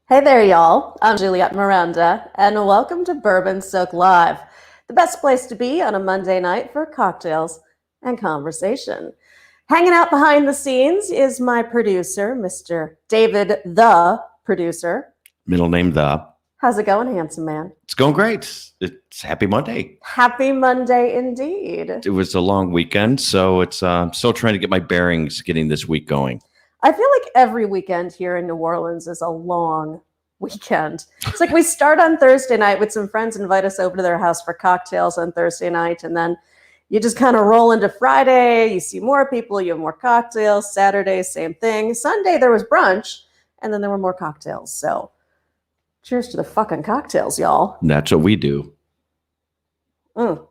Hey there, y'all. I'm Juliette Miranda, and welcome to Bourbon Soak Live, the best place to be on a Monday night for cocktails and conversation. Hanging out behind the scenes is my producer, Mr. David, the producer. Middle name the. How's it going, handsome man? It's going great. It's Happy Monday. Happy Monday indeed. It was a long weekend, so it's still trying to get my bearings getting this week going. I feel like every weekend here in New Orleans is a long weekend. It's like we start on Thursday night with some friends invite us over to their house for cocktails on Thursday night, and then you just kind of roll into Friday. You see more people, you have more cocktails. Saturday, same thing. Sunday, there was brunch, and then there were more cocktails. So cheers to the fucking cocktails, y'all. That's what we do. Well,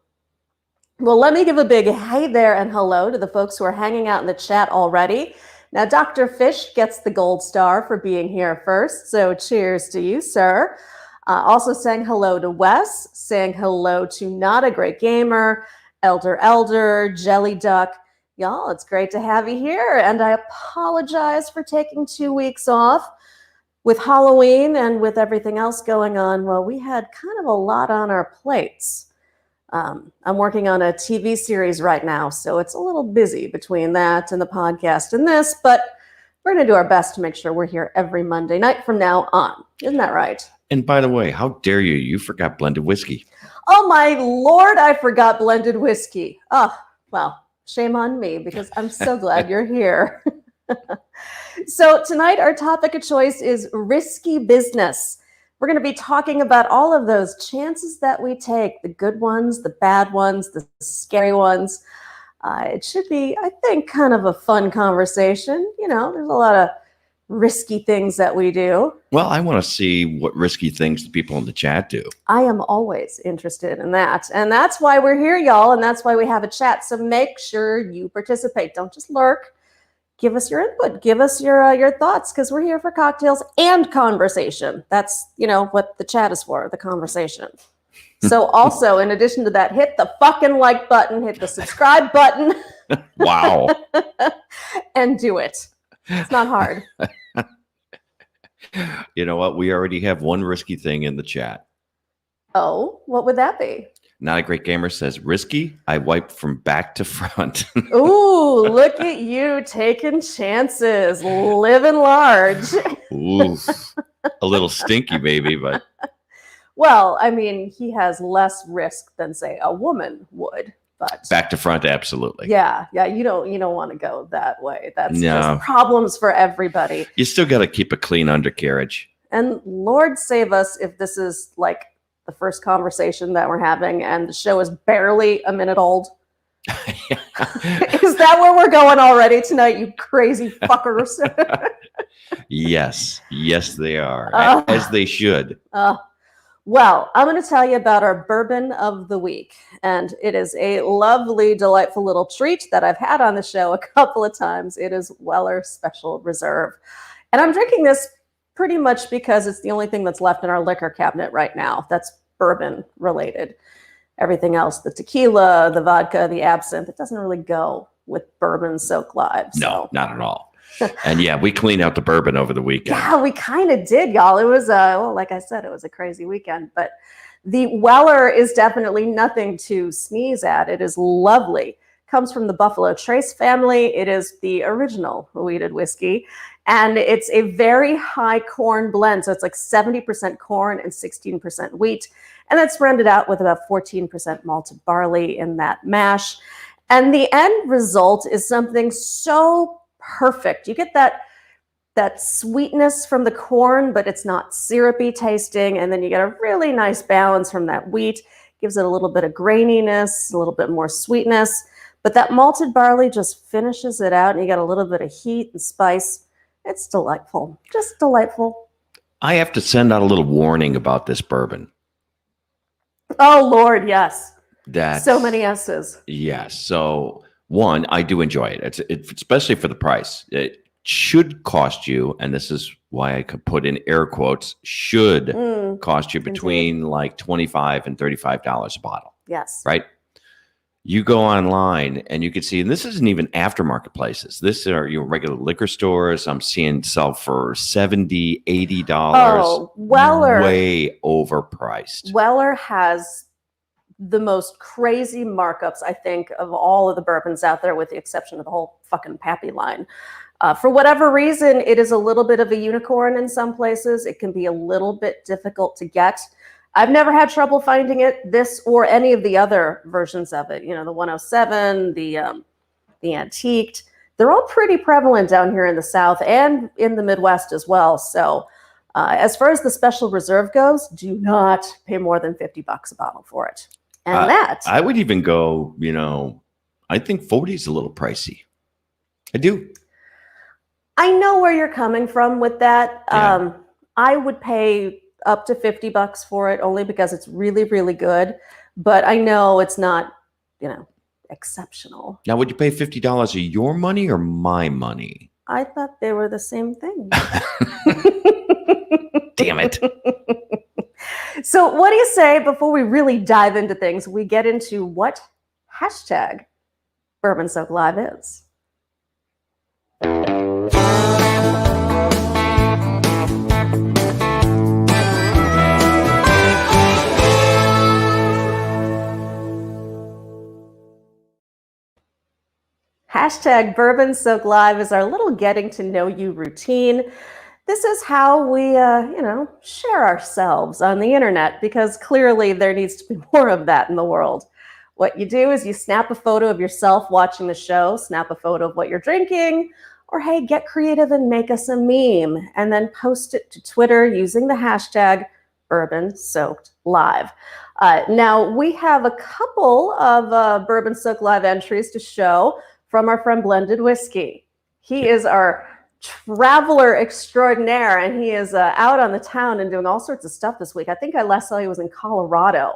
let me give a big hey there and hello to the folks who are hanging out in the chat already. Now, Dr. Fish gets the gold star for being here first, so cheers to you, sir. Also saying hello to Wes, saying hello to Not a Great Gamer, Elder, Jelly Duck. Y'all, it's great to have you here, and I apologize for taking 2 weeks off. With Halloween and with everything else going on, well, we had kind of a lot on our plates. I'm working on a TV series right now, so it's a little busy between that and the podcast and this, but we're going to do our best to make sure we're here every Monday night from now on. Isn't that right? And by the way, how dare you? You forgot blended whiskey. Oh, my Lord, I forgot blended whiskey. Oh, well, shame on me because I'm so glad you're here. So tonight, our topic of choice is risky business. We're going to be talking about all of those chances that we take, the good ones, the bad ones, the scary ones. It should be, I think, kind of a fun conversation. You know, there's a lot of risky things that we do. Well, I want to see what risky things the people in the chat do. I am always interested in that. And that's why we're here, y'all. And that's why we have a chat. So make sure you participate. Don't just lurk. Give us your input. Give us your thoughts, because we're here for cocktails and conversation. That's, what the chat is for, the conversation. So also, in addition to that, hit the fucking like button, hit the subscribe button. Wow. And do it. It's not hard. You know what? We already have one risky thing in the chat. Oh, what would that be? Not a Great Gamer says, risky, I wipe from back to front. Ooh, look at you taking chances, living large. Ooh, a little stinky, baby, but. Well, I mean, he has less risk than, say, a woman would. But back to front, absolutely. Yeah, you don't want to go that way. That's just problems for everybody. You still got to keep a clean undercarriage. And Lord save us if this is like the first conversation that we're having and the show is barely a minute old. Is that where we're going already tonight, you crazy fuckers? Yes, they are, as they should. Well, I'm going to tell you about our bourbon of the week, and it is a lovely, delightful little treat that I've had on the show a couple of times. It is Weller Special Reserve, and I'm drinking this pretty much because it's the only thing that's left in our liquor cabinet right now that's bourbon related. Everything else, the tequila, the vodka, the absinthe, it doesn't really go with Bourbon Soak Live. So. No, not at all. And yeah, we cleaned out the bourbon over the weekend. Yeah, we kind of did, y'all. It was, like I said, it was a crazy weekend. But the Weller is definitely nothing to sneeze at. It is lovely. Comes from the Buffalo Trace family. It is the original wheated whiskey. And it's a very high corn blend. So it's like 70% corn and 16% wheat. And that's rounded out with about 14% malted barley in that mash. And the end result is something so perfect. You get that sweetness from the corn, but it's not syrupy tasting. And then you get a really nice balance from that wheat. Gives it a little bit of graininess, a little bit more sweetness. But that malted barley just finishes it out, and you get a little bit of heat and spice. It's delightful. Just delightful. I have to send out a little warning about this bourbon. Oh, Lord, yes. That's so many S's. Yes. So, one, I do enjoy it. It's especially for the price. It should cost you, and this is why I could put in air quotes, should cost you between like $25 and $35 a bottle. Yes. Right? You go online and you can see, and this isn't even aftermarket places. This are your regular liquor stores. I'm seeing sell for $70, $80. Oh, Weller. Way overpriced. Weller has the most crazy markups, I think, of all of the bourbons out there, with the exception of the whole fucking Pappy line. For whatever reason, it is a little bit of a unicorn in some places. It can be a little bit difficult to get. I've never had trouble finding it, this or any of the other versions of it. You know, the 107, the antiqued. They're all pretty prevalent down here in the South and in the Midwest as well. So as far as the special reserve goes, do not pay more than $50 a bottle for it. And I would even go, you know, I think 40 is a little pricey. I do. I know where you're coming from with that. Yeah. I would pay up to $50 for it, only because it's really, really good. But I know it's not, you know, exceptional. Now, would you pay $50 of your money or my money? I thought they were the same thing. Damn it. So what do you say, before we really dive into things, we get into what hashtag Bourbon Soak Live is? Hashtag Bourbon Soak Live is our little getting to know you routine. This is how we, share ourselves on the internet, because clearly there needs to be more of that in the world. What you do is you snap a photo of yourself watching the show, snap a photo of what you're drinking, or hey, get creative and make us a meme, and then post it to Twitter using the hashtag Bourbon Soaked Live. Now, we have a couple of Bourbon Soaked Live entries to show from our friend Blended Whiskey. He is our traveler extraordinaire, and he is out on the town and doing all sorts of stuff this week. I think I last saw he was in Colorado.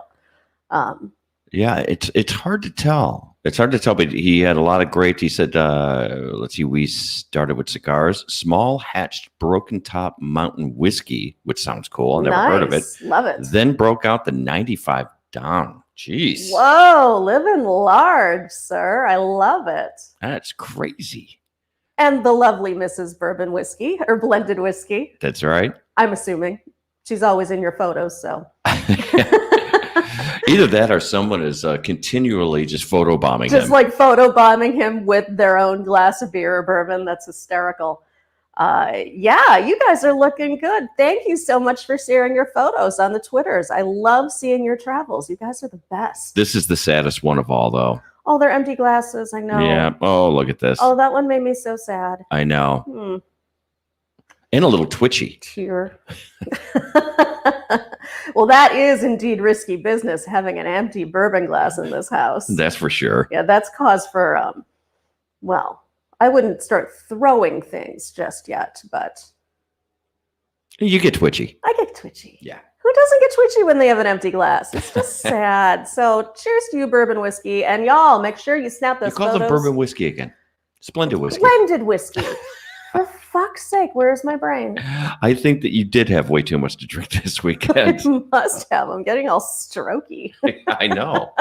Yeah, it's hard to tell. It's hard to tell, but he had a lot of great, he said, let's see, we started with cigars, small hatched broken top mountain whiskey, which sounds cool. I've never heard of it. Love it. Then broke out the 95 down. Jeez. Whoa, living large, sir. I love it. That's crazy. And the lovely Mrs. Bourbon Whiskey, or Blended Whiskey. That's right. I'm assuming. She's always in your photos, so. Either that or someone is continually just photobombing him. Just like photobombing him with their own glass of beer or bourbon. That's hysterical. Yeah, you guys are looking good. Thank you so much for sharing your photos on the Twitters. I love seeing your travels. You guys are the best. This is the saddest one of all, though. Oh, they're empty glasses. I know. Yeah. Oh, look at this. Oh, that one made me so sad. I know. And a little twitchy. Tear. Well, that is indeed risky business, having an empty bourbon glass in this house. That's for sure. Yeah, that's cause for, well, I wouldn't start throwing things just yet, but. You get twitchy. I get twitchy. Yeah. Who doesn't get twitchy when they have an empty glass? It's just sad. So cheers to you, Bourbon Whiskey. And y'all, make sure you snap those photos. You call them Bourbon Whiskey again. Splendid Whiskey. Blended Whiskey. For fuck's sake, where's my brain? I think that you did have way too much to drink this weekend. I must have. I'm getting all strokey. I know.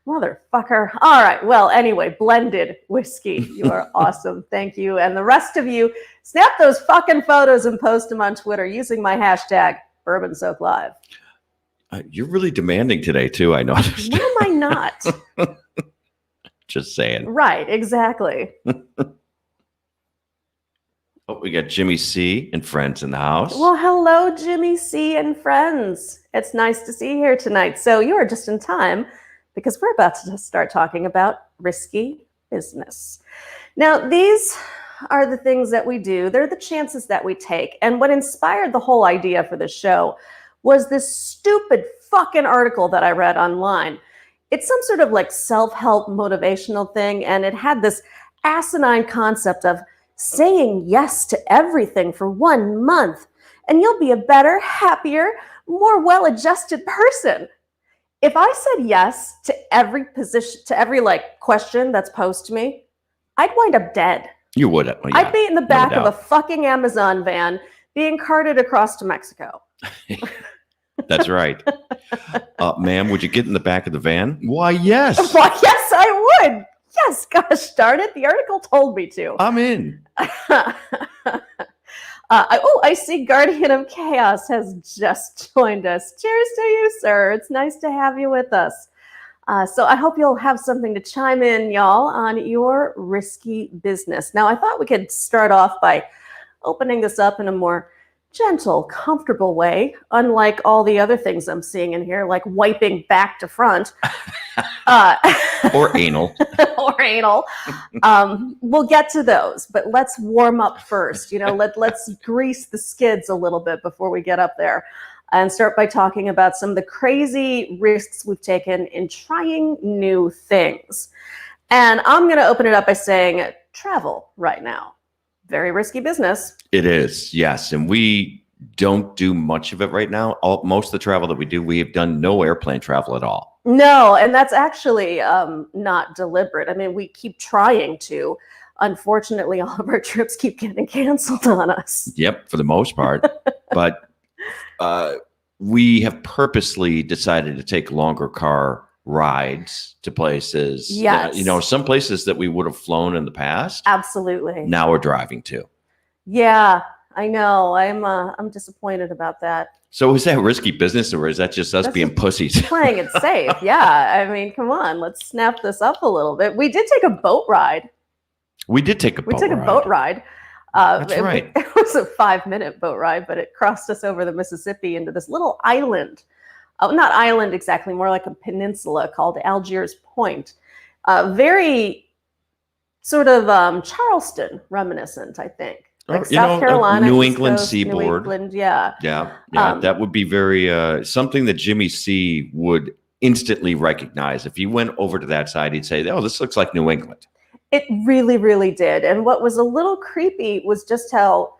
Motherfucker. All right. Well, anyway, Blended Whiskey. You are awesome. Thank you. And the rest of you, snap those fucking photos and post them on Twitter using my hashtag Bourbon Soak Live. You're really demanding today, too, I noticed. When am I not? Just saying. Right. Exactly. Oh, we got Jimmy C and friends in the house. Well, hello, Jimmy C and friends. It's nice to see you here tonight. So you are just in time, because we're about to start talking about risky business. Now, these are the things that we do. They're the chances that we take. And what inspired the whole idea for this show was this stupid fucking article that I read online. It's some sort of like self-help motivational thing. And it had this asinine concept of saying yes to everything for 1 month, and you'll be a better, happier, more well-adjusted person. If I said yes to every position, to every question that's posed to me, I'd wind up dead. You would. Yeah, I'd be in the back of a fucking Amazon van being carted across to Mexico. That's right. Ma'am, would you get in the back of the van? Why, yes. Why, yes, I would. Yes, gosh darn it. The article told me to. I'm in. I see Guardian of Chaos has just joined us. Cheers to you, sir. It's nice to have you with us. So I hope you'll have something to chime in, y'all, on your risky business. Now, I thought we could start off by opening this up in a more gentle, comfortable way, unlike all the other things I'm seeing in here, like wiping back to front. Or anal. Or anal. We'll get to those, but let's warm up first. Let's grease the skids a little bit before we get up there, and start by talking about some of the crazy risks we've taken in trying new things. And I'm going to open it up by saying travel right now. Very risky business. It is, yes. And we don't do much of it right now. Most of the travel that we do, we have done no airplane travel at all. No, and that's actually not deliberate. I mean, we keep trying to. Unfortunately, all of our trips keep getting canceled on us. Yep, for the most part. But we have purposely decided to take longer car rides to places. Yes. Some places that we would have flown in the past. Absolutely. Now we're driving to. Yeah, I know. I'm disappointed about that. So is that risky business, or is that just us being pussies? Playing it safe. Yeah. I mean, come on, let's snap this up a little bit. We did take a boat ride. We did take a boat ride. We took a boat ride. That's right. It was a 5-minute boat ride, but it crossed us over the Mississippi into this little island. Not island exactly, more like a peninsula called Algiers Point. Very sort of Charleston reminiscent, I think. Like South Carolina, New East England Coast, seaboard. New England, yeah. Yeah. That would be very something that Jimmy C would instantly recognize. If he went over to that side, he'd say, "Oh, this looks like New England." It really, really did. And what was a little creepy was just how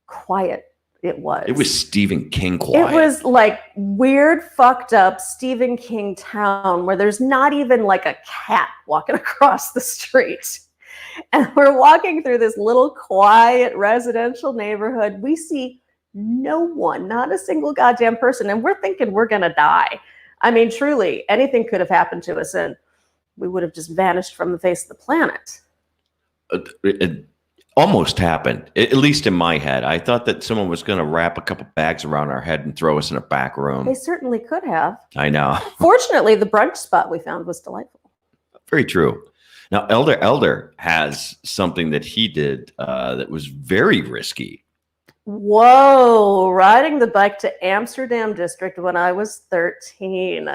quiet it was. It was Stephen King quiet. It was like weird, fucked up Stephen King town where there's not even like a cat walking across the street. And we're walking through this little quiet residential neighborhood. We see no one, not a single goddamn person. And we're thinking we're going to die. I mean, truly, anything could have happened to us and we would have just vanished from the face of the planet. It almost happened, at least in my head. I thought that someone was going to wrap a couple bags around our head and throw us in a back room. They certainly could have. I know. Fortunately, the brunch spot we found was delightful. Very true. Now, Elder has something that he did that was very risky. Whoa, riding the bike to Amsterdam District when I was 13.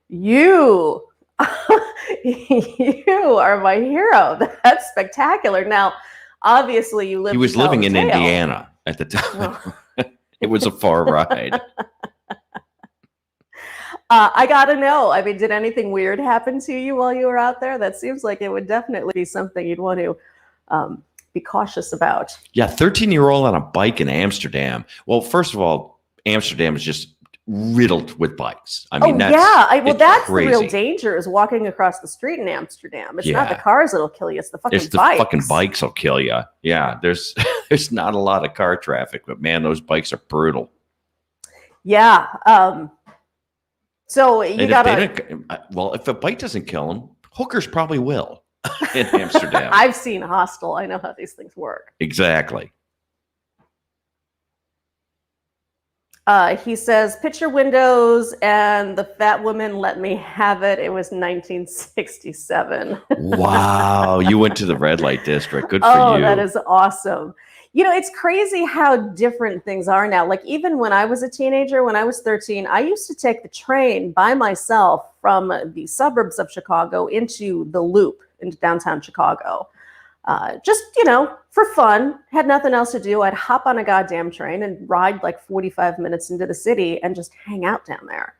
You are my hero. That's spectacular. Now, obviously, you lived. He was living in Indiana at the time. Oh. It was a far ride. I gotta know. I mean, did anything weird happen to you while you were out there? That seems like it would definitely be something you'd want to be cautious about. Yeah, 13-year-old on a bike in Amsterdam. Well, first of all, Amsterdam is just riddled with bikes. I mean, that's crazy. The real danger is walking across the street in Amsterdam. It's not the cars that'll kill you; it's the fucking bikes. The fucking bikes will kill you. Yeah, there's not a lot of car traffic, but man, those bikes are brutal. Yeah. So you gotta. If a bike doesn't kill them, hookers probably will in Amsterdam. I've seen Hostel. I know how these things work. Exactly. He says, picture windows and the fat woman let me have it. It was 1967. Wow. You went to the red light district. Good for you. Oh, that is awesome. It's crazy how different things are now. Like even when I was a teenager, when I was 13, I used to take the train by myself from the suburbs of Chicago into the Loop, into downtown Chicago. Just, for fun, had nothing else to do. I'd hop on a goddamn train and ride like 45 minutes into the city and just hang out down there.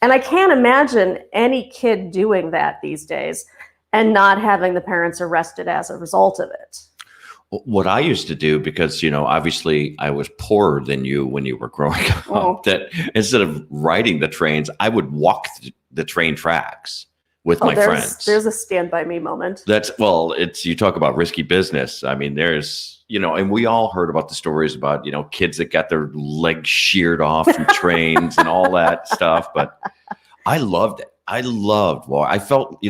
And I can't imagine any kid doing that these days and not having the parents arrested as a result of it. What I used to do, because, obviously I was poorer than you when you were growing up, that instead of riding the trains, I would walk the train tracks. with my friends. There's a Stand By Me moment. It's you talk about risky business. I mean, there's, and we all heard about the stories about, kids that got their legs sheared off from trains and all that stuff. But I loved it. I felt,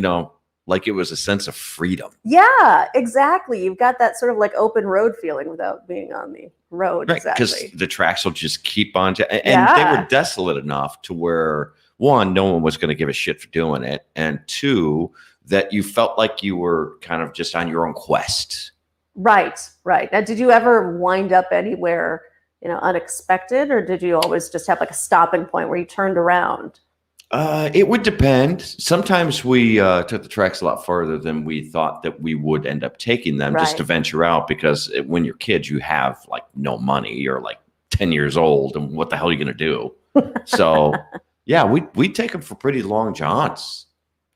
like it was a sense of freedom. Yeah, exactly. You've got that sort of like open road feeling without being on the road. Right, exactly. because the tracks will just keep on. And they were desolate enough to where, one, no one was going to give a shit for doing it. And two, that you felt like you were kind of just on your own quest. Right. Now, did you ever wind up anywhere, unexpected, or did you always just have like a stopping point where you turned around? It would depend. Sometimes we took the tracks a lot farther than we thought that we would end up taking them, just to venture out, because when you're kids, you have like no money. You're like 10 years old, and what the hell are you going to do? So, yeah, we'd take them for pretty long jaunts.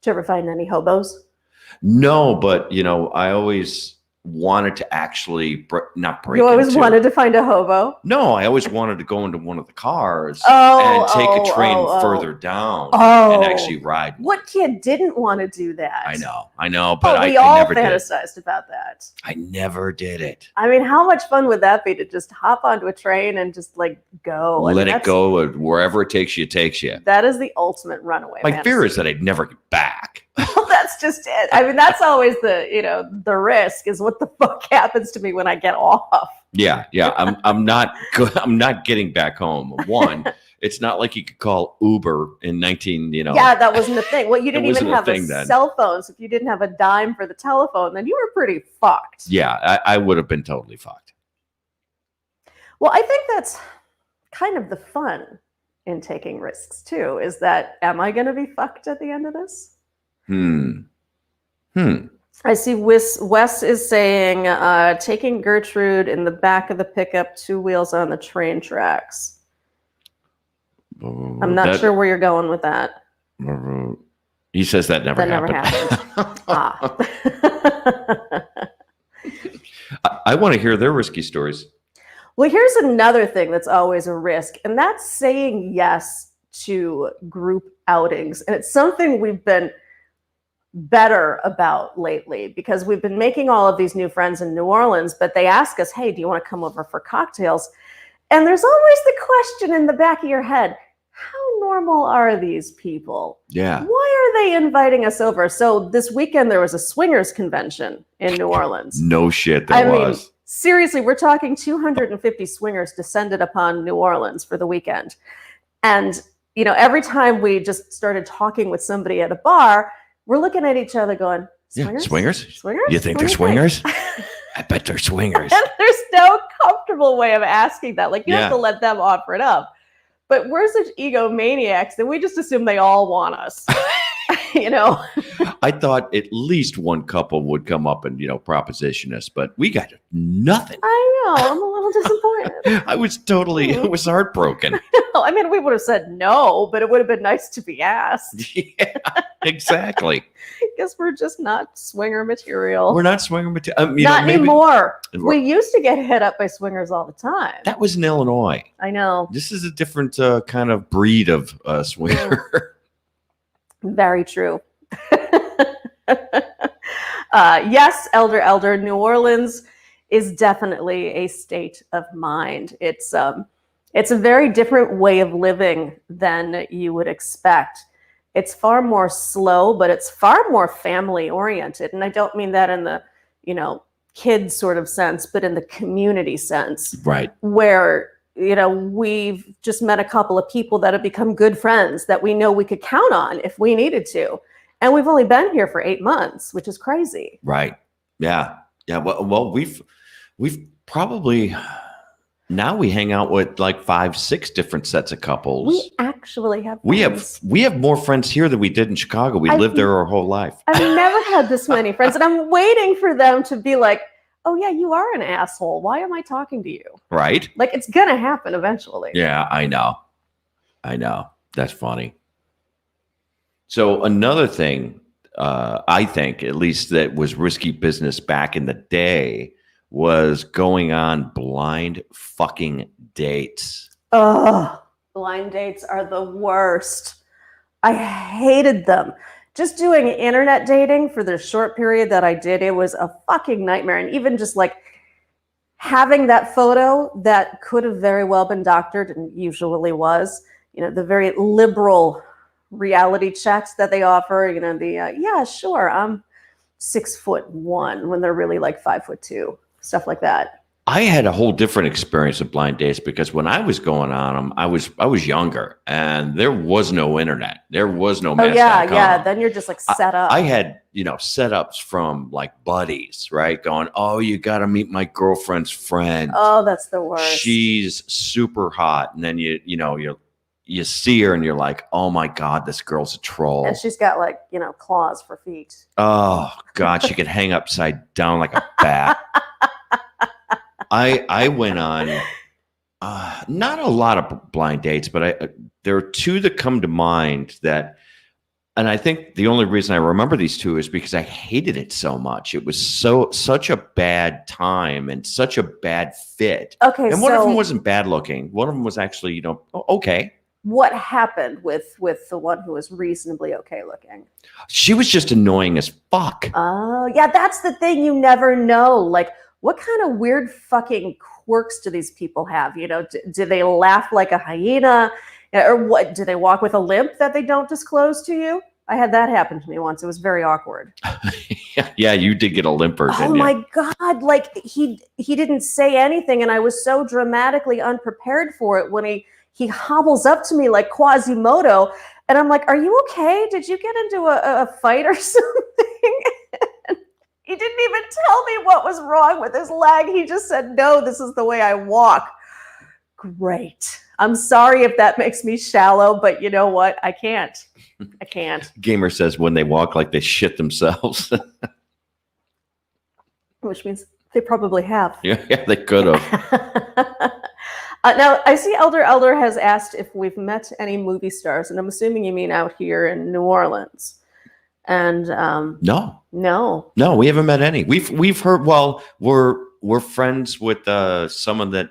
Did you ever find any hobos? No, but, I always wanted to actually not break. You always wanted to find a hobo? No, I always wanted to go into one of the cars and take a train further down and actually ride. What kid didn't want to do that? I know, but we all fantasized about that. I never did it. I mean, how much fun would that be to just hop onto a train and just like go? Let it go wherever it takes you, it takes you. That is the ultimate runaway. My fear is that I'd never get back. Well, that's just it. I mean, that's always the risk is what the fuck happens to me when I get off. Yeah. I'm not getting back home. One, it's not like you could call Uber in 19. Yeah, that wasn't a thing. Well, you didn't even have a then. cell phone, so if you didn't have a dime for the telephone, then you were pretty fucked. Yeah, I would have been totally fucked. Well, I think that's kind of the fun in taking risks too. Is that am I going to be fucked at the end of this? I see Wes is saying taking Gertrude in the back of the pickup, 2 wheels on the train tracks. I'm not sure where you're going with that. He says that never happened. I want to hear their risky stories. Well, here's another thing that's always a risk, and that's saying yes to group outings. And it's something we've been better about lately because we've been making all of these new friends in New Orleans, but they ask us, hey, do you want to come over for cocktails? And there's always the question in the back of your head, how normal are these people? Yeah. Why are they inviting us over? So this weekend there was a swingers convention in New Orleans. No shit, there was. Mean, seriously, we're talking 250 swingers descended upon New Orleans for the weekend. And, every time we just started talking with somebody at a bar, we're looking at each other going, swingers? Yeah, swingers? Swingers? You think they're swingers? I bet they're swingers. And there's no comfortable way of asking that. Like, you have to let them offer it up. But we're such egomaniacs that we just assume they all want us. I thought at least one couple would come up and, proposition us, but we got nothing. I know. I'm a little disappointed. I was heartbroken. I mean, we would have said no, but it would have been nice to be asked. Yeah, exactly. Guess we're just not swinger material. We're not swinger material. Not anymore. We used to get hit up by swingers all the time. That was in Illinois. I know. This is a different kind of breed of swinger. Very true. Yes, Elder, New Orleans is definitely a state of mind. It's a very different way of living than you would expect. It's far more slow, but it's far more family oriented. And I don't mean that in the, kids sort of sense, but in the community sense. Right. Where, we've just met a couple of people that have become good friends that we know we could count on if we needed to. And we've only been here for 8 months, which is crazy. Right. Yeah. Yeah. Well, we've probably, now we hang out with like 5-6 different sets of couples. We actually have friends. We have more friends here than we did in Chicago. We lived there our whole life. I've never had this many friends, and I'm waiting for them to be like, oh yeah, you are an asshole. Why am I talking to you? Right. Like, it's going to happen eventually. Yeah, I know. That's funny. So another thing, I think, at least that was risky business back in the day, was going on blind fucking dates. Ugh, blind dates are the worst. I hated them. just doing internet dating for the short period that I did, it was a fucking nightmare. And even just like having that photo that could have very well been doctored and usually was, the very liberal reality checks that they offer, yeah, sure, I'm 6'1" when they're really like 5'2", stuff like that. I had a whole different experience of blind dates because when I was going on them, I was younger and there was no internet. There was no Match.com. Yeah. Then you're just like set up. I had, setups from like buddies, right? Going, oh, you got to meet my girlfriend's friend. Oh, that's the worst. She's super hot. And then you see her and you're like, oh my God, this girl's a troll. And she's got like, claws for feet. Oh God, she could hang upside down like a bat. I went on not a lot of blind dates, but there are two that come to mind and I think the only reason I remember these two is because I hated it so much. It was such a bad time and such a bad fit. Okay, and one of them wasn't bad looking. One of them was actually, okay. What happened with the one who was reasonably okay looking? She was just annoying as fuck. Oh, yeah, that's the thing. You never know. Like, what kind of weird fucking quirks do these people have? Do they laugh like a hyena? Or what? Do they walk with a limp that they don't disclose to you? I had that happen to me once. It was very awkward. Yeah, you did get a limper, didn't you? Oh my God. Like he didn't say anything. And I was so dramatically unprepared for it when he hobbles up to me like Quasimodo. And I'm like, are you okay? Did you get into a fight or something? He didn't even tell me what was wrong with his leg. He just said, no, this is the way I walk. Great. I'm sorry if that makes me shallow, but you know what? I can't. Gamer says when they walk like they shit themselves. Which means they probably have. Yeah, they could have. Now, I see Elder has asked if we've met any movie stars, and I'm assuming you mean out here in New Orleans. And No, we haven't met any. We've heard. Well, we're friends with someone that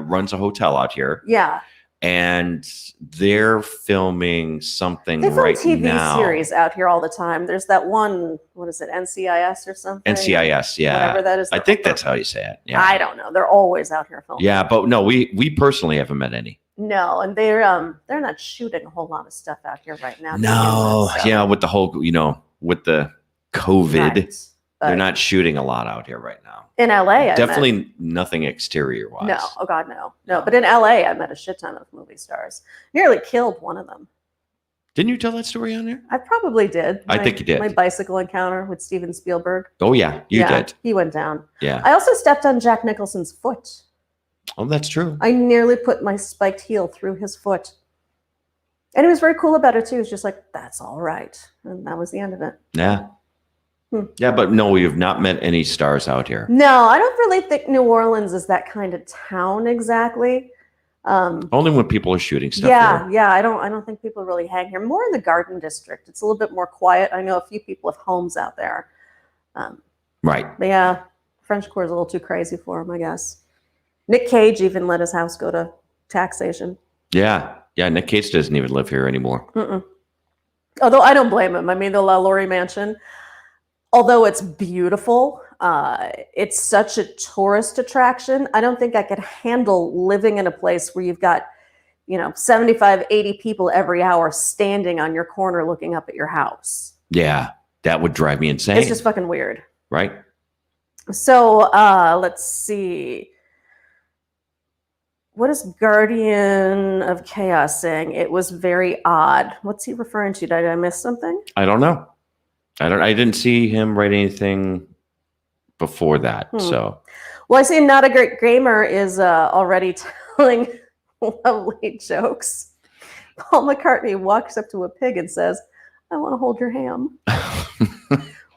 runs a hotel out here. Yeah, and they're filming something they film right TV now. series out here all the time. There's that one. What is it? NCIS or something? NCIS, yeah. Whatever that is. I think that's how you say it. Yeah. I don't know. They're always out here filming. Yeah, but no, we personally haven't met any. No, and they're not shooting a whole lot of stuff out here right now. No, so. Yeah, with the whole, with the COVID, Right. they're not shooting a lot out here right now. In LA, Definitely nothing exterior wise. No, oh God, no. But in LA, I met a shit ton of movie stars. Nearly killed one of them. Didn't you tell that story on there? I probably did. I think you did. My bicycle encounter with Steven Spielberg. Oh yeah, you did. He went down. Yeah. I also stepped on Jack Nicholson's foot. Oh, that's true. I nearly put my spiked heel through his foot. And he was very cool about it too. He was just like, that's all right. And that was the end of it. Yeah. Yeah, but no, we have not met any stars out here. No, I don't really think New Orleans is that kind of town exactly. Only when people are shooting stuff. Yeah. I don't think people really hang here. More in the Garden District. It's a little bit more quiet. I know a few people with homes out there. Right. But yeah, French Quarter is a little too crazy for him, I guess. Nick Cage even let his house go to taxation. Yeah. Nick Cage doesn't even live here anymore. Mm-mm. Although I don't blame him. I mean, the La Laurie Mansion, although it's beautiful, it's such a tourist attraction. I don't think I could handle living in a place where you've got, 75, 80 people every hour standing on your corner looking up at your house. Yeah, that would drive me insane. It's just fucking weird. Right. So let's see. What is Guardian of Chaos saying? It was very odd. What's he referring to? Did I miss something? I don't know. I didn't see him write anything before that. So, well, I see Not a Great Gamer is already telling lovely jokes. Paul McCartney walks up to a pig and says, "I want to hold your ham."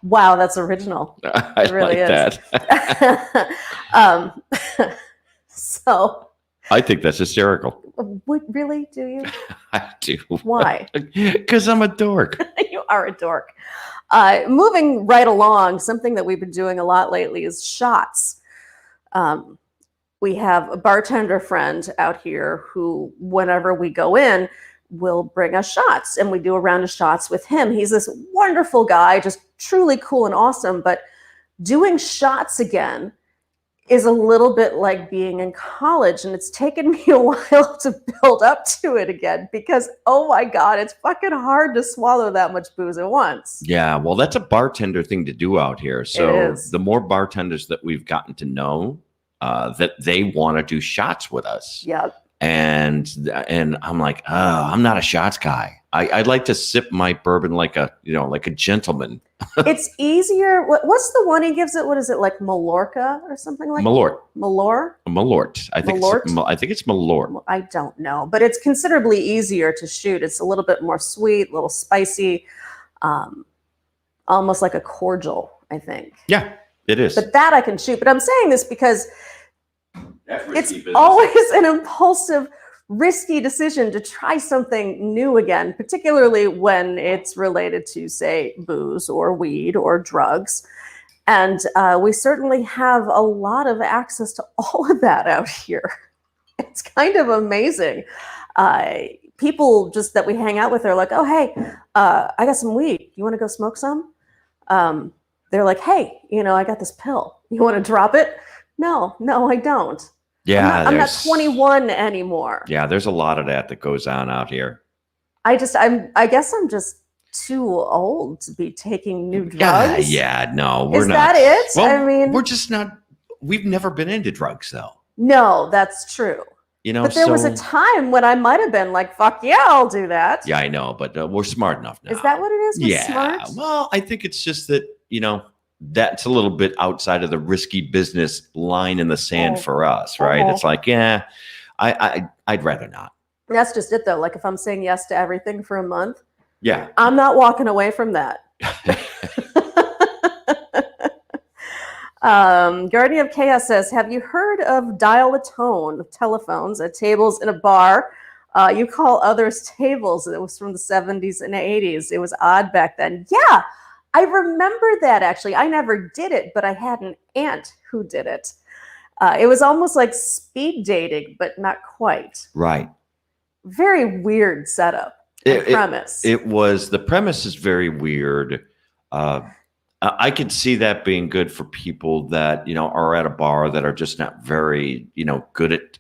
Wow, that's original. It really is. That. So. I think that's hysterical. Really? Do you? I do. Why? Because I'm a dork. You are a dork. Moving right along, something that we've been doing a lot lately is shots. We have a bartender friend out here who, whenever we go in, will bring us shots, and we do a round of shots with him. He's this wonderful guy, just truly cool and awesome. But doing shots again is a little bit like being in college, and it's taken me a while to build up to it again because, oh my God, it's fucking hard to swallow that much booze at once. Yeah, well, that's a bartender thing to do out here. So the more bartenders that we've gotten to know, that they want to do shots with us. Yeah. And I'm like, oh, I'm not a shots guy. I'd like to sip my bourbon like a gentleman. It's easier. What's the one he gives it? What is it, like Mallorca or something like Malort. that? Malort? I think it's Malort. I don't know, but it's considerably easier to shoot. It's a little bit more sweet, a little spicy, almost like a cordial, I think. Yeah, it is. But that I can shoot. But I'm saying this because it's always an impulsive, risky decision to try something new again, particularly when it's related to, say, booze or weed or drugs. And we certainly have a lot of access to all of that out here. It's kind of amazing. People just that we hang out with are like, oh, hey, I got some weed. You want to go smoke some? They're like, hey, I got this pill. You want to drop it? No, I don't. Yeah, I'm not 21 anymore. Yeah, there's a lot of that goes on out here. I guess I'm just too old to be taking new drugs. Yeah, no, we're Is not. Is that it? Well, I mean, we're just not. We've never been into drugs, though. No, that's true. But there was a time when I might have been like, fuck yeah, I'll do that. Yeah, I know, but we're smart enough now. Is that what it is? Yeah. Smart? Well, I think it's just that, that's a little bit outside of the risky business line in the sand for us, right? It's like, yeah, I'd rather not. That's just it, though. Like if I'm saying yes to everything for a month, yeah, I'm not walking away from that. Guardian of Chaos says, have you heard of dial-a-tone telephones at tables in a bar? You call others tables. It was from the 70s and 80s. It was odd back then. Yeah. I remember that, actually. I never did it, but I had an aunt who did it. It was almost like speed dating, but not quite. Right. Very weird setup and premise. The premise is very weird. I could see that being good for people that, are at a bar that are just not very, good at,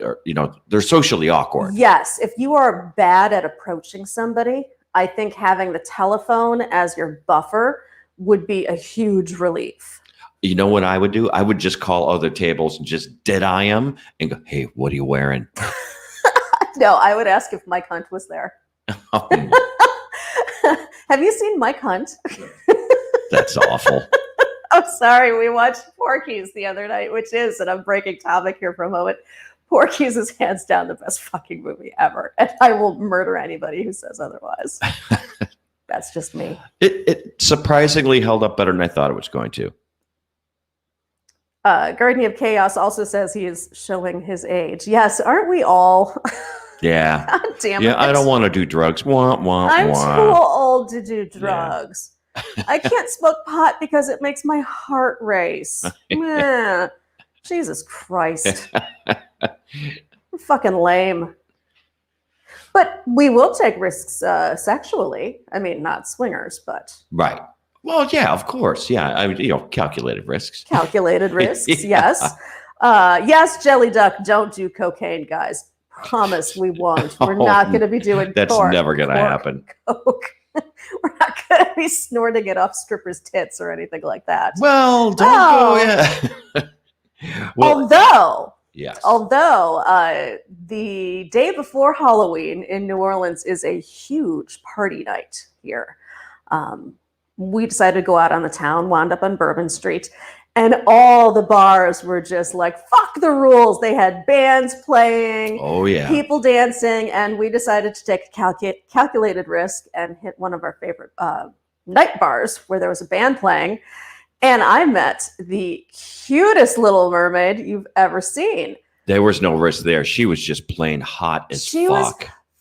they're socially awkward. Yes. If you are bad at approaching somebody, I think having the telephone as your buffer would be a huge relief. You know what I would do? I would just call other tables and just dead eye them and go, hey, what are you wearing? No, I would ask if Mike Hunt was there. Have you seen Mike Hunt? That's awful. I'm sorry. We watched Porky's the other night, which is, and I'm breaking topic here for a moment, Porky's is hands down the best fucking movie ever. And I will murder anybody who says otherwise. That's just me. It surprisingly held up better than I thought it was going to. Guardian of Chaos also says he is showing his age. Yes, aren't we all? Yeah. God damn it. Yeah, I don't want to do drugs. I'm too old to do drugs. Yeah. I can't smoke pot because it makes my heart race. Jesus Christ. I'm fucking lame. But we will take risks sexually. I mean, not swingers, but. Right. Well, yeah, of course. Yeah. I mean, calculated risks. Calculated risks, yes. Yes, Jelly Duck, don't do cocaine, guys. Promise we won't. We're not going to be doing That's never going to happen. Coke. We're not going to be snorting it off strippers' tits or anything like that. Well, don't go, yeah. Well, yes. Although the day before Halloween in New Orleans is a huge party night here. We decided to go out on the town, wound up on Bourbon Street, and all the bars were just like, fuck the rules. They had bands playing, people dancing, and we decided to take a calculated risk and hit one of our favorite night bars where there was a band playing. And I met the cutest little mermaid you've ever seen. There was no risk there. She was just plain hot as fuck. She was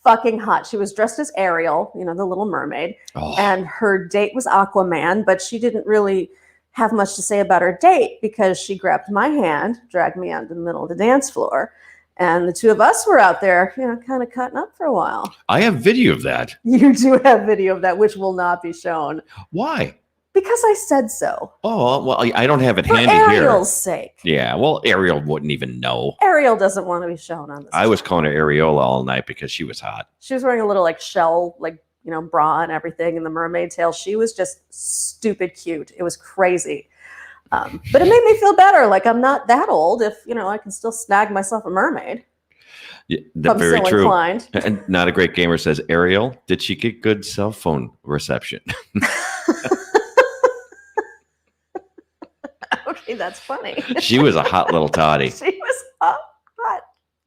fucking hot. She was dressed as Ariel, the Little Mermaid. Oh. And her date was Aquaman, but she didn't really have much to say about her date because she grabbed my hand, dragged me out in the middle of the dance floor, And the two of us were out there, kind of cutting up for a while. I have video of that. You do have video of that, which will not be shown. Why? Because I said so. Oh, well, I don't have it For handy Ariel's here. sake. Yeah, well, Ariel wouldn't even know. Ariel doesn't want to be shown on this. I was calling her Areola all night because she was hot. She was wearing a little shell, bra and everything, and the mermaid tail. She was just stupid cute. It was crazy. But it made me feel better. Like I'm not that old if, I can still snag myself a mermaid. Yeah, that's very still true. Inclined. And Not a Great Gamer says, Ariel, did she get good cell phone reception? Okay, that's funny. She was a hot little toddy. She was hot.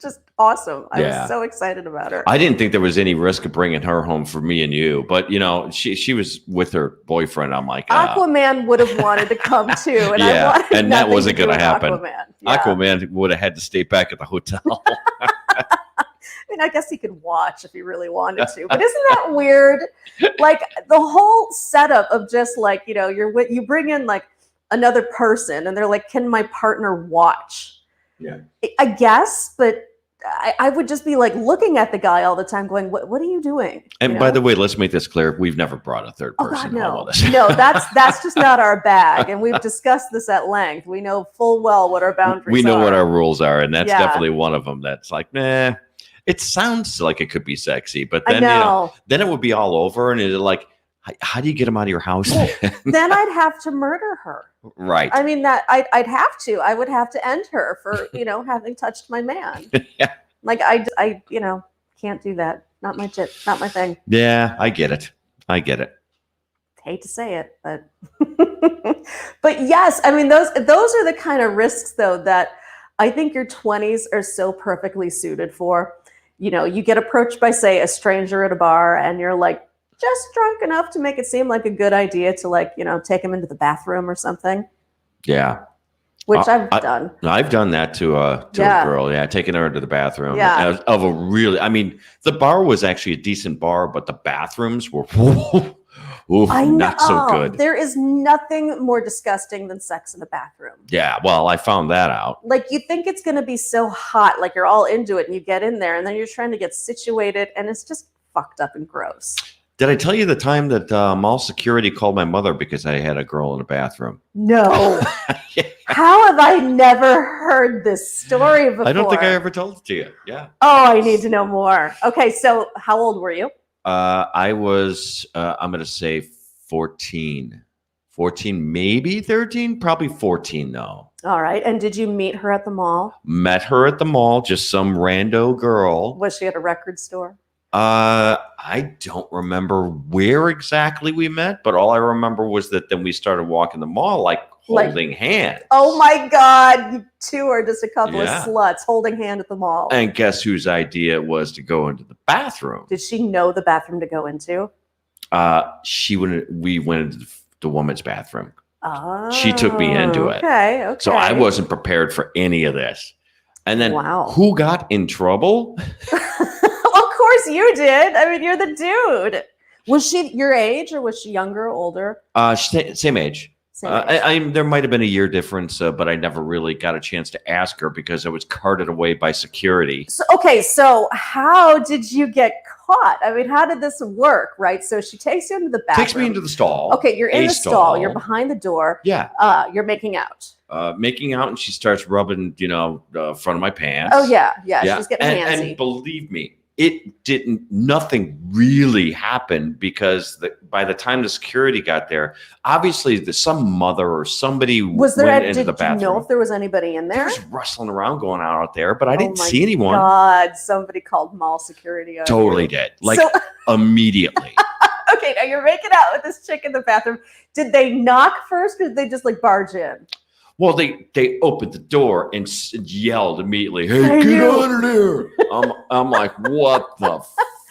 Just awesome. I Yeah. was so excited about her. I didn't think there was any risk of bringing her home for me and you, but she was with her boyfriend. I'm like, Aquaman would have wanted to come too, and yeah, I wanted and that wasn't going to happen. Aquaman. Yeah. Aquaman would have had to stay back at the hotel. I mean, I guess he could watch if he really wanted to, but isn't that weird? Like the whole setup of just you bring in another person, and they're like, "Can my partner watch?" Yeah, I guess, but I would just be looking at the guy all the time, going, "What are you doing?" And by the way, let's make this clear: we've never brought a third Oh person God, home no, with us. no, that's just not our bag, and we've discussed this at length. We know full well what our boundaries. We know are. what our rules are, and that's Yeah. definitely one of them. That's like, nah. It sounds like it could be sexy, but I then know. then it would be all over, and it's like, how do you get them out of your house? Well, then I'd have to murder her. Right. I mean, that I'd have to. I would have to end her for having touched my man. Yeah. Like I can't do that. Not my thing. Yeah, I get it. Hate to say it, but but yes, I mean those are the kind of risks though that I think your 20s are so perfectly suited for. You get approached by, say, a stranger at a bar, and you're just drunk enough to make it seem like a good idea to take him into the bathroom or something. Yeah. Which I've done. I've done that to a girl. Yeah, taking her into the bathroom. Yeah. Of a really, the bar was actually a decent bar, but the bathrooms were not so good. There is nothing more disgusting than sex in the bathroom. Yeah, well, I found that out. You think it's going to be so hot, you're all into it, and you get in there, and then you're trying to get situated, and it's just fucked up and gross. Did I tell you the time that mall security called my mother because I had a girl in the bathroom? No. Yeah. How have I never heard this story before? I don't think I ever told it to you. Yeah. Oh, I need to know more. Okay, so how old were you? I was, I'm going to say 14, maybe 13, probably 14 though. All right. And did you meet her at the mall? Met her at the mall, just some rando girl. Was she at a record store? I don't remember where exactly we met, but all I remember was that then we started walking the mall holding hands. Oh my God, you two are just a couple Yeah. of sluts holding hand at the mall. And guess whose idea it was to go into the bathroom? Did she know the bathroom to go into? We went into the woman's bathroom. Oh, She took me into it. Okay. So I wasn't prepared for any of this. And then who got in trouble? Of course you did. I mean, you're the dude. Was she your age or was she younger or older? Same age. There might have been a year difference, but I never really got a chance to ask her because I was carted away by security. So how did you get caught? I mean, how did this work, right? So she takes you into the bathroom. Takes me into the stall. Okay, you're in the stall. You're behind the door. Yeah. You're making out. Making out, and she starts rubbing, the front of my pants. Oh, yeah. She's getting handsy. And believe me, nothing really happened because by the time the security got there, obviously some mother or somebody went into the bathroom. Did you know if there was anybody in there? There was rustling around going on out there, but I didn't see anyone. Oh my God, somebody called mall security. Totally did. Immediately. Okay, now you're making out with this chick in the bathroom. Did they knock first or did they just barge in? Well, they opened the door and yelled immediately, "Hey, get out of there!" I'm like, what the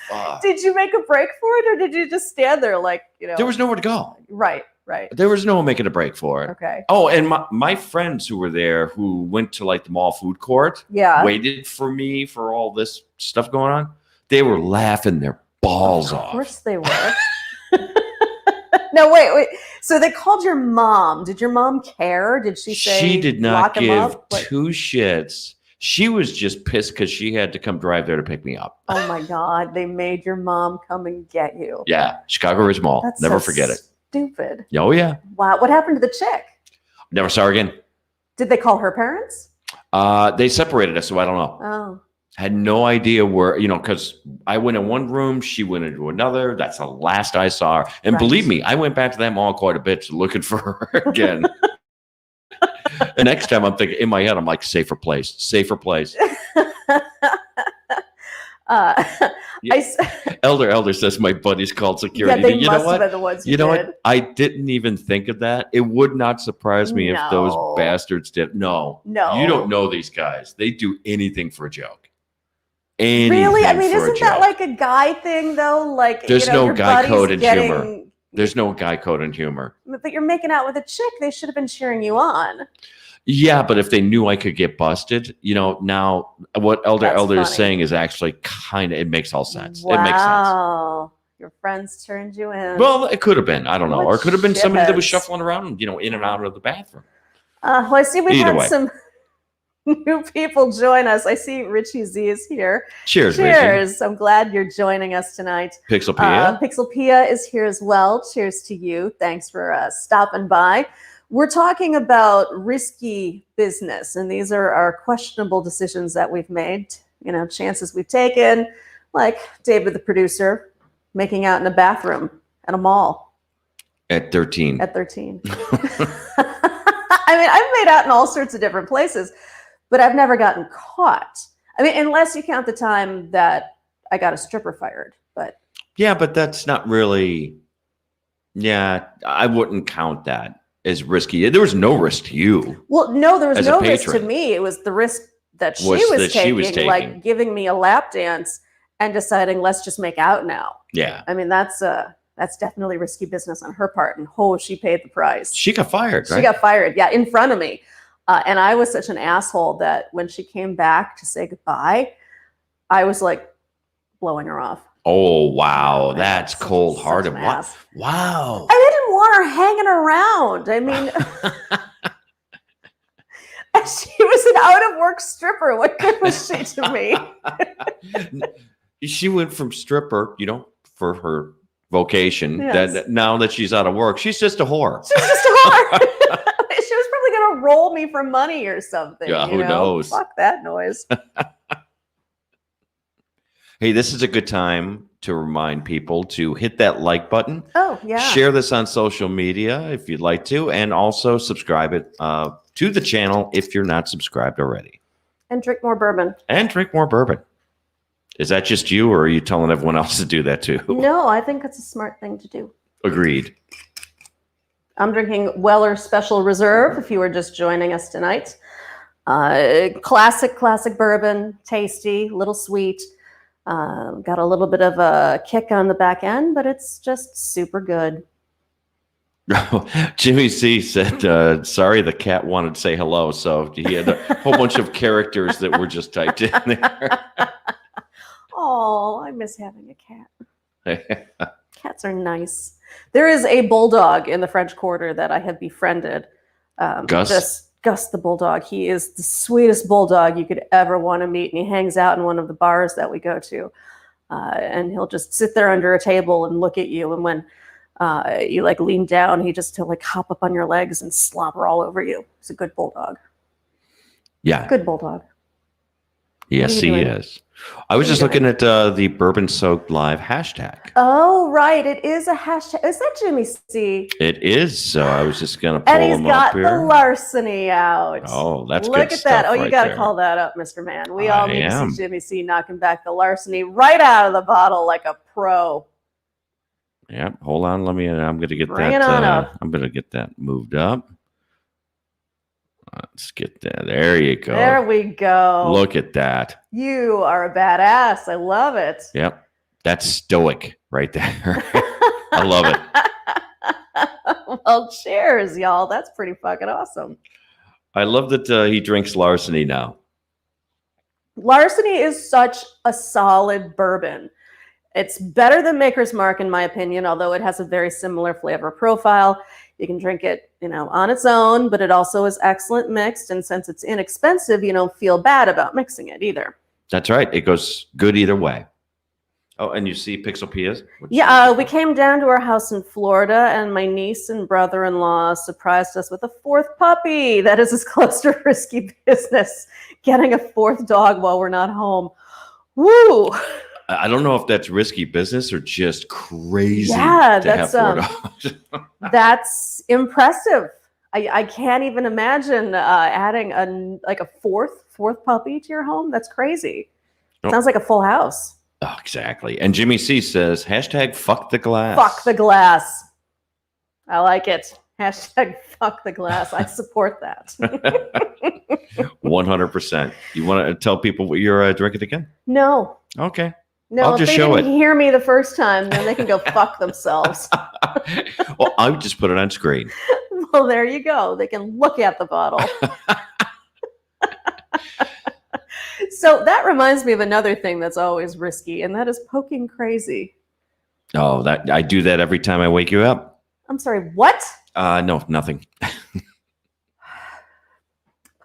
fuck? Did you make a break for it, or did you just stand there There was nowhere to go. Right. There was no one making a break for it. Okay. Oh, and my friends who were there who went to the mall food court, waited for me for all this stuff going on. They were laughing their balls off. Of course they were. No, wait. So they called your mom. Did your mom care? Did she say she did not lock him give up? two shits? She was just pissed because she had to come drive there to pick me up. Oh my God, they made your mom come and get you. Yeah, Chicago Ridge Mall. That's Never so forget it. Stupid. Oh, yeah. Wow. What happened to the chick? Never saw her again. Did they call her parents? They separated us, so I don't know. Oh. Had no idea where, because I went in one room, she went into another. That's the last I saw her. And believe me, I went back to that mall quite a bit looking for her again. The next time I'm thinking, in my head, I'm like, safer place. Elder says my buddies called security. Yeah, they must have been the ones who did. What? I didn't even think of that. It would not surprise me if those bastards did. No. You don't know these guys. They do anything for a joke. Really? I mean, isn't that like a guy thing, though? Like, there's no guy code in humor. There's no guy code in humor. But you're making out with a chick. They should have been cheering you on. Yeah, but if they knew I could get busted, now what Elder is saying is actually it makes all sense. Wow. It makes sense. Your friends turned you in. Well, it could have been. I don't know. Or it could have been somebody that was shuffling around, in and out of the bathroom. Well, I see we've had some new people join us. I see Richie Z is here. Cheers, Richie. I'm glad you're joining us tonight. Pixelpia. Pixelpia is here as well. Cheers to you. Thanks for stopping by. We're talking about risky business, and these are our questionable decisions that we've made, chances we've taken, like David, the producer, making out in a bathroom at a mall. At 13. I mean, I've made out in all sorts of different places, but I've never gotten caught. I mean, unless you count the time that I got a stripper fired, but. Yeah, but that's not really, I wouldn't count that as risky. There was no risk to you. Well, no, there was no risk to me. It was the risk that she was taking, like giving me a lap dance and deciding, let's just make out now. Yeah. I mean, that's definitely risky business on her part. And she paid the price. She got fired, right? She got fired, yeah, in front of me. And I was such an asshole that when she came back to say goodbye, I was like blowing her off. Oh, wow. That's cold-hearted. Wow. I didn't want her hanging around. I mean, she was an out-of-work stripper. What good was she to me? She went from stripper, for her vocation. Yes. Now that she's out of work, she's just a whore. She's just a whore. She was probably going to roll me for money or something. Yeah, who knows? Fuck that noise. Hey, this is a good time to remind people to hit that like button. Oh, yeah. Share this on social media if you'd like to, and also subscribe to the channel if you're not subscribed already. And drink more bourbon. Is that just you, or are you telling everyone else to do that too? No, I think that's a smart thing to do. Agreed. I'm drinking Weller Special Reserve, if you were just joining us tonight. Classic bourbon, tasty, little sweet. Got a little bit of a kick on the back end, but it's just super good. Jimmy C said, sorry, the cat wanted to say hello. So he had a whole bunch of characters that were just typed in there. Oh, I miss having a cat. Cats are nice. There is a bulldog in the French Quarter that I have befriended. Gus the bulldog. He is the sweetest bulldog you could ever want to meet, and he hangs out in one of the bars that we go to. And he'll just sit there under a table and look at you. And when you lean down, he'll hop up on your legs and slobber all over you. He's a good bulldog. Yeah, good bulldog. Yes, he is. I was just looking at the Bourbon Soaked Live hashtag. Oh, right. It is a hashtag. Is that Jimmy C? It is. So I was just going to pull him up here. And he's got the larceny out. Oh, that's Look good at stuff. That. Oh, you got to call that up, Mr. Man. We all need to see Jimmy C knocking back the larceny right out of the bottle like a pro. Yeah. Hold on. I'm going to get Bring it on up. I'm going to get that moved up. Let's get that. There you go. There we go. Look at that. You are a badass. I love it. Yep. That's stoic right there. I love it. Well, cheers, y'all. That's pretty fucking awesome. I love that he drinks larceny now. Larceny is such a solid bourbon. It's better than Maker's Mark, in my opinion, although it has a very similar flavor profile. You can drink it, on its own, but it also is excellent mixed. And since it's inexpensive, you don't feel bad about mixing it either. That's right. It goes good either way. Oh, and you see Pixel Pia's? Yeah, we came down to our house in Florida, and my niece and brother-in-law surprised us with a fourth puppy. That is as close to risky business, getting a fourth dog while we're not home. Woo! I don't know if that's risky business or just crazy. Yeah, to have four dogs. That's impressive. I can't even imagine adding a fourth puppy to your home. That's crazy. Sounds like a full house. Oh, exactly. And Jimmy C says, hashtag fuck the glass. Fuck the glass. I like it. Hashtag fuck the glass. I support that. 100%. You want to tell people what you're drinking again? No. Okay. No, I'll if just they show didn't hear me the first time, then they can go fuck themselves. Well, I would just put it on screen. Well, there you go. They can look at the bottle. So that reminds me of another thing that's always risky, and that is poking crazy. Oh, that I do that every time I wake you up. I'm sorry, what? No, nothing.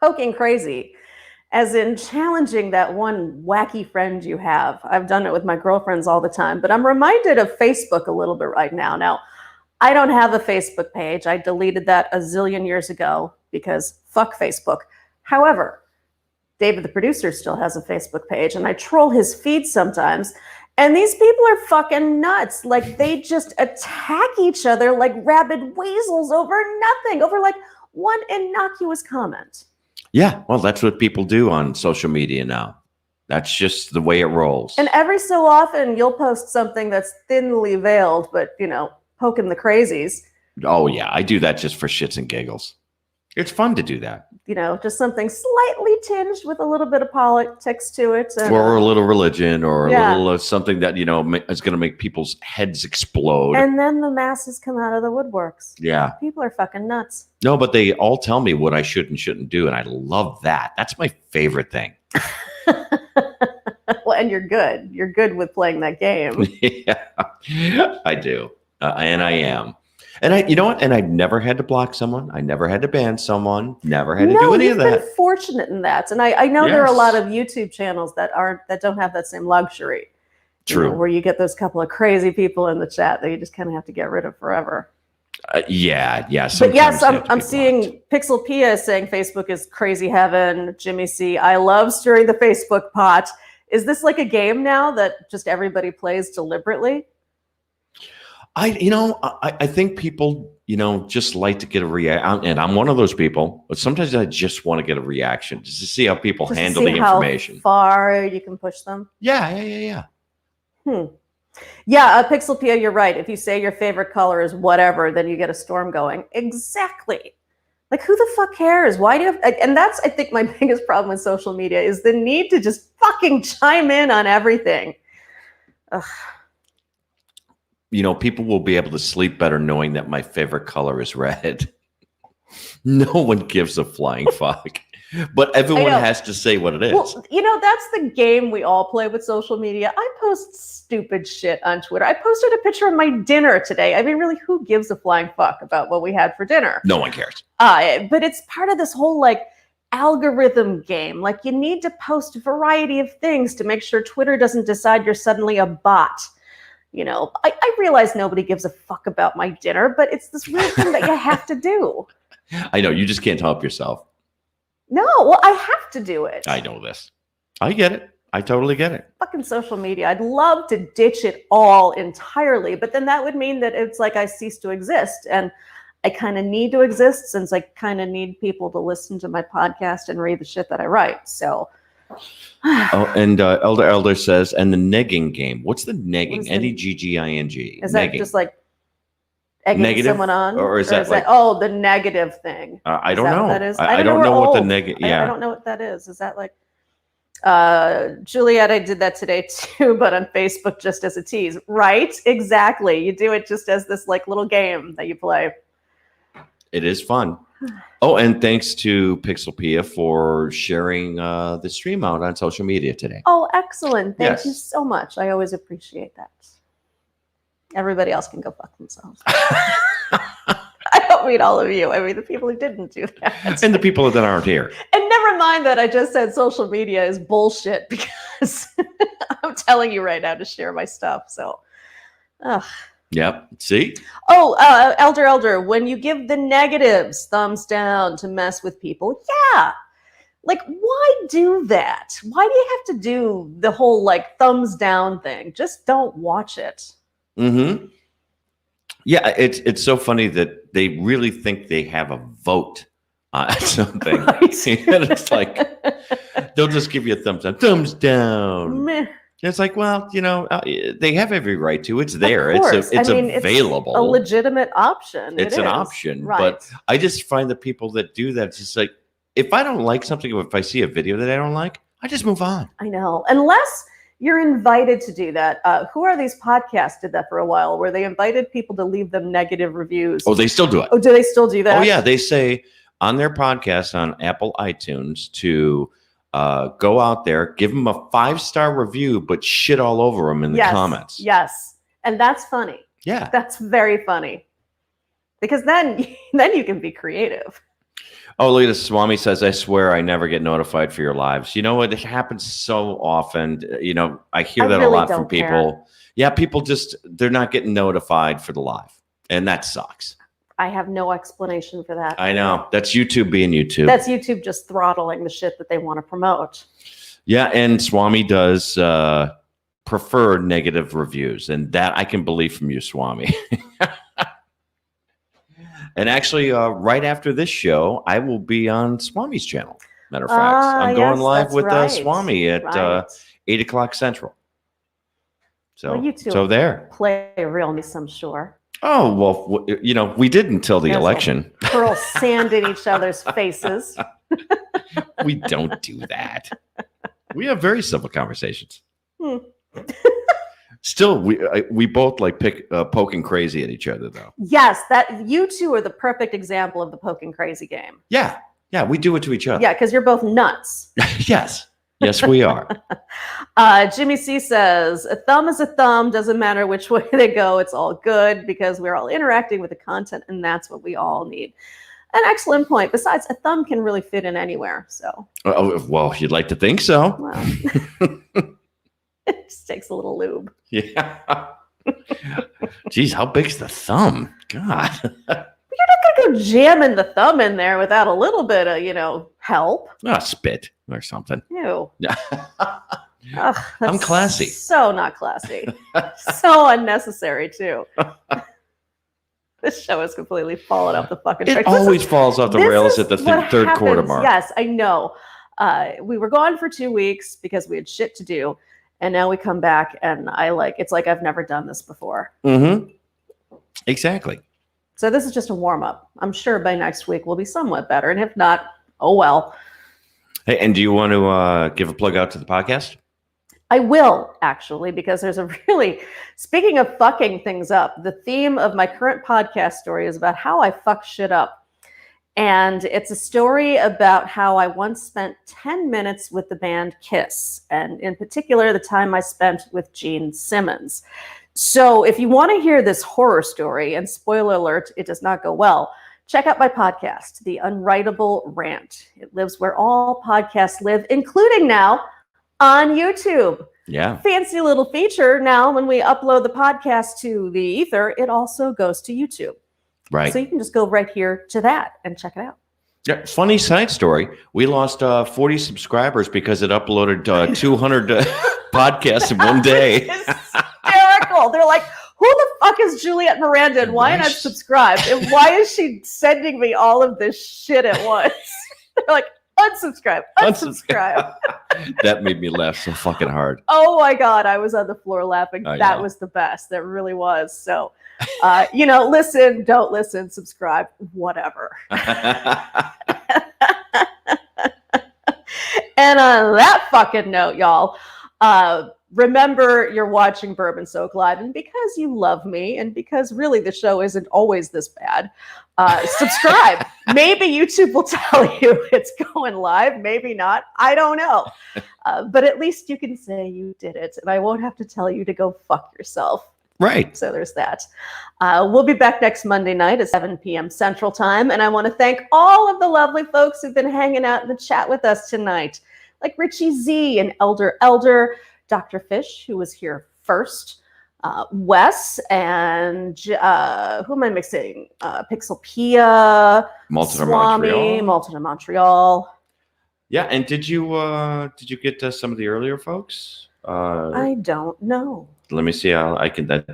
Poking crazy, as in challenging that one wacky friend you have. I've done it with my girlfriends all the time, but I'm reminded of Facebook a little bit right now. Now, I don't have a Facebook page. I deleted that a zillion years ago because fuck Facebook. However, David, the producer, still has a Facebook page, and I troll his feed sometimes. And these people are fucking nuts. Like, they just attack each other like rabid weasels over nothing, over like one innocuous comment. Yeah, well, that's what people do on social media now. That's just the way it rolls. And every so often, you'll post something that's thinly veiled, but, poking the crazies. Oh, yeah, I do that just for shits and giggles. It's fun to do that. Just something slightly tinged with a little bit of politics to it. And, or a little religion or a little something that, is going to make people's heads explode. And then the masses come out of the woodworks. Yeah. People are fucking nuts. No, but they all tell me what I should and shouldn't do. And I love that. That's my favorite thing. Well, and you're good. You're good with playing that game. Yeah, I do. And I am. And you know what? And I never had to block someone. I never had to ban someone. Never had to do any of that. You've been fortunate in that. And I know there are a lot of YouTube channels that don't have that same luxury. True. Where you get those couple of crazy people in the chat that you just kind of have to get rid of forever. Yeah. But yes, I'm seeing Pixel Pia saying Facebook is crazy heaven. Jimmy C, I love stirring the Facebook pot. Is this like a game now that just everybody plays deliberately? I think people, just like to get a reaction, and I'm one of those people. But sometimes I just want to get a reaction just to see how people handle the information. How far you can push them. Yeah. Yeah, Pixel Pia, you're right. If you say your favorite color is whatever, then you get a storm going. Exactly. Like, who the fuck cares? Why do you have, and that's, I think, my biggest problem with social media is the need to just fucking chime in on everything. Ugh. People will be able to sleep better knowing that my favorite color is red. No one gives a flying fuck. But everyone has to say what it is. Well, that's the game we all play with social media. I post stupid shit on Twitter. I posted a picture of my dinner today. I mean, really, who gives a flying fuck about what we had for dinner? No one cares. But it's part of this whole, algorithm game. Like, you need to post a variety of things to make sure Twitter doesn't decide you're suddenly a bot. I realize nobody gives a fuck about my dinner, but it's this weird thing that you have to do. I know. You just can't help yourself. No, well, I have to do it. I know this. I get it. I totally get it. Fucking social media. I'd love to ditch it all entirely, but then that would mean that it's like I cease to exist. And I kind of need to exist since I kind of need people to listen to my podcast and read the shit that I write. So... and Elder says, and the negging game. What's the negging? Negging. Is that just like egging negative, someone on? Or is that the negative thing? I don't know. What that is? I don't know what the negative. Yeah, I don't know what that is. Is that like Juliet? I did that today too, but on Facebook just as a tease. Right? Exactly. You do it just as this little game that you play. It is fun. Oh, and thanks to Pixel Pia for sharing the stream out on social media today. Oh, excellent. Thank you so much. I always appreciate that. Everybody else can go fuck themselves. I don't mean all of you. I mean the people who didn't do that. And the people that aren't here. And never mind that I just said social media is bullshit because I'm telling you right now to share my stuff. So, ugh. Yep. See? Oh, Elder, when you give the negatives thumbs down to mess with people, yeah. Like, why do that? Why do you have to do the whole like thumbs down thing? Just don't watch it. Mm-hmm. Yeah, it's so funny that they really think they have a vote on something. Right. And it's like they'll just give you a thumbs up, thumbs down. Meh. It's like, well, they have every right to. It's there. Of course. It's I mean, available. It's a legitimate option. It's an is. option. Right. But I just find the people that do that, it's just like, if I don't like something, or if I see a video that I don't like, I just move on. I know. Unless you're invited to do that. Who are these podcasts did that for a while, where they invited people to leave them negative reviews? Oh, they still do it. Oh, do they still do that? Oh, yeah. They say on their podcast on Apple iTunes to go out there, give them a 5-star review, but shit all over them in the comments. Yes. And that's funny. Yeah. That's very funny. Because then you can be creative. Oh, look at this. Swami says, I swear I never get notified for your lives. You know what? It happens so often. I hear that really a lot from don't people. care. Yeah, people they're not getting notified for the live. And that sucks. I have no explanation for that. I know. That's YouTube being YouTube. That's YouTube just throttling the shit that they want to promote. Yeah, and Swami does prefer negative reviews. And that I can believe from you, Swami. And actually, right after this show, I will be on Swami's channel. Matter of fact, I'm going live with Swami at 8 o'clock Central. So, well, you two so there. Play real nice, I'm sure. Oh, well, we did until the election. Hurl sand in each other's faces. We don't do that. We have very civil conversations. Still, we both like poking crazy at each other, though. Yes, that you two are the perfect example of the poking crazy game. Yeah, we do it to each other. Yeah, because you're both nuts. Yes, we are. Jimmy C says, a thumb is a thumb. Doesn't matter which way they go. It's all good because we're all interacting with the content, and that's what we all need. An excellent point. Besides, a thumb can really fit in anywhere. So. Well, you'd like to think so. Well. It just takes a little lube. Yeah. Geez, how big's the thumb? God. You're not going to go jamming the thumb in there without a little bit of, help. Spit or something. Ew. Ugh, I'm classy. So not classy. So unnecessary, too. This show has completely fallen off the fucking track. It always falls off the rails at the third quarter mark. Yes, I know. We were gone for 2 weeks because we had shit to do. And now we come back and it's like I've never done this before. Mm-hmm. Exactly. So this is just a warm up. I'm sure by next week we'll be somewhat better. And if not, oh well. Hey, and do you want to give a plug out to the podcast? I will, actually, because there's speaking of fucking things up, the theme of my current podcast story is about how I fuck shit up. And it's a story about how I once spent 10 minutes with the band Kiss, and in particular, the time I spent with Gene Simmons. So if you want to hear this horror story, and spoiler alert, it does not go well, check out my podcast, The Unwritable Rant. It lives where all podcasts live, including now on YouTube. Yeah. Fancy little feature. Now, when we upload the podcast to the ether, it also goes to YouTube. Right. So you can just go right here to that and check it out. Yeah, funny side story. We lost 40 subscribers because it uploaded 200 podcasts in one day. Hysterical. They're like, who the fuck is Juliet Miranda and why not subscribe? And why is she sending me all of this shit at once? They're like, unsubscribe. That made me laugh so fucking hard. Oh my God. I was on the floor laughing. That was the best. That really was. So, listen, don't listen, subscribe, whatever. And on that fucking note, y'all, remember you're watching Bourbon Soak Live, and because you love me and because really the show isn't always this bad, subscribe. Maybe YouTube will tell you it's going live, maybe not. I don't know. But at least you can say you did it, and I won't have to tell you to go fuck yourself. Right. So there's that. We'll be back next Monday night at 7 p.m. Central Time. And I want to thank all of the lovely folks who've been hanging out in the chat with us tonight, like Richie Z and Elder, Dr. Fish, who was here first, Wes, and who am I mixing? Pixelpia, Malton of Swami, Montreal. Malton of Montreal. Yeah, and did you get some of the earlier folks? I don't know. Let me see. I can.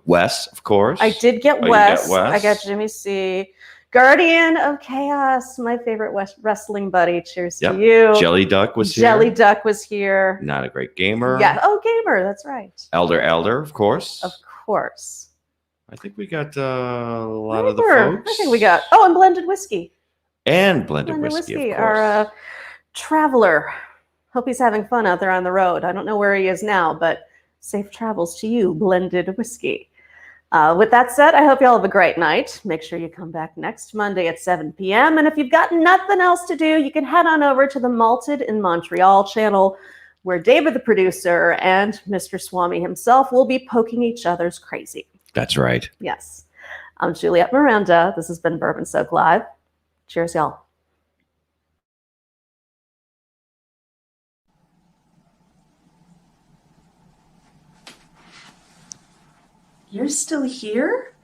Wes, of course. I did get Oh, Wes. you got Wes? I got Jimmy C. Guardian of Chaos, my favorite wrestling buddy. Cheers to you. Jelly Duck was here. Jelly Duck was here. Not a great gamer. Yeah. Oh, gamer. That's right. Elder, of course. Of course. I think we got a lot of the folks. I think we got. Oh, and Blended Whiskey. And Blended Whiskey, of course. Our traveler. Hope he's having fun out there on the road. I don't know where he is now, but safe travels to you, Blended Whiskey. With that said, I hope you all have a great night. Make sure you come back next Monday at 7 p.m. And if you've got nothing else to do, you can head on over to the Malted in Montreal channel, where David, the producer, and Mr. Swami himself will be poking each other's crazy. That's right. Yes. I'm Juliette Miranda. This has been Bourbon Soak Live. Cheers, y'all. You're still here?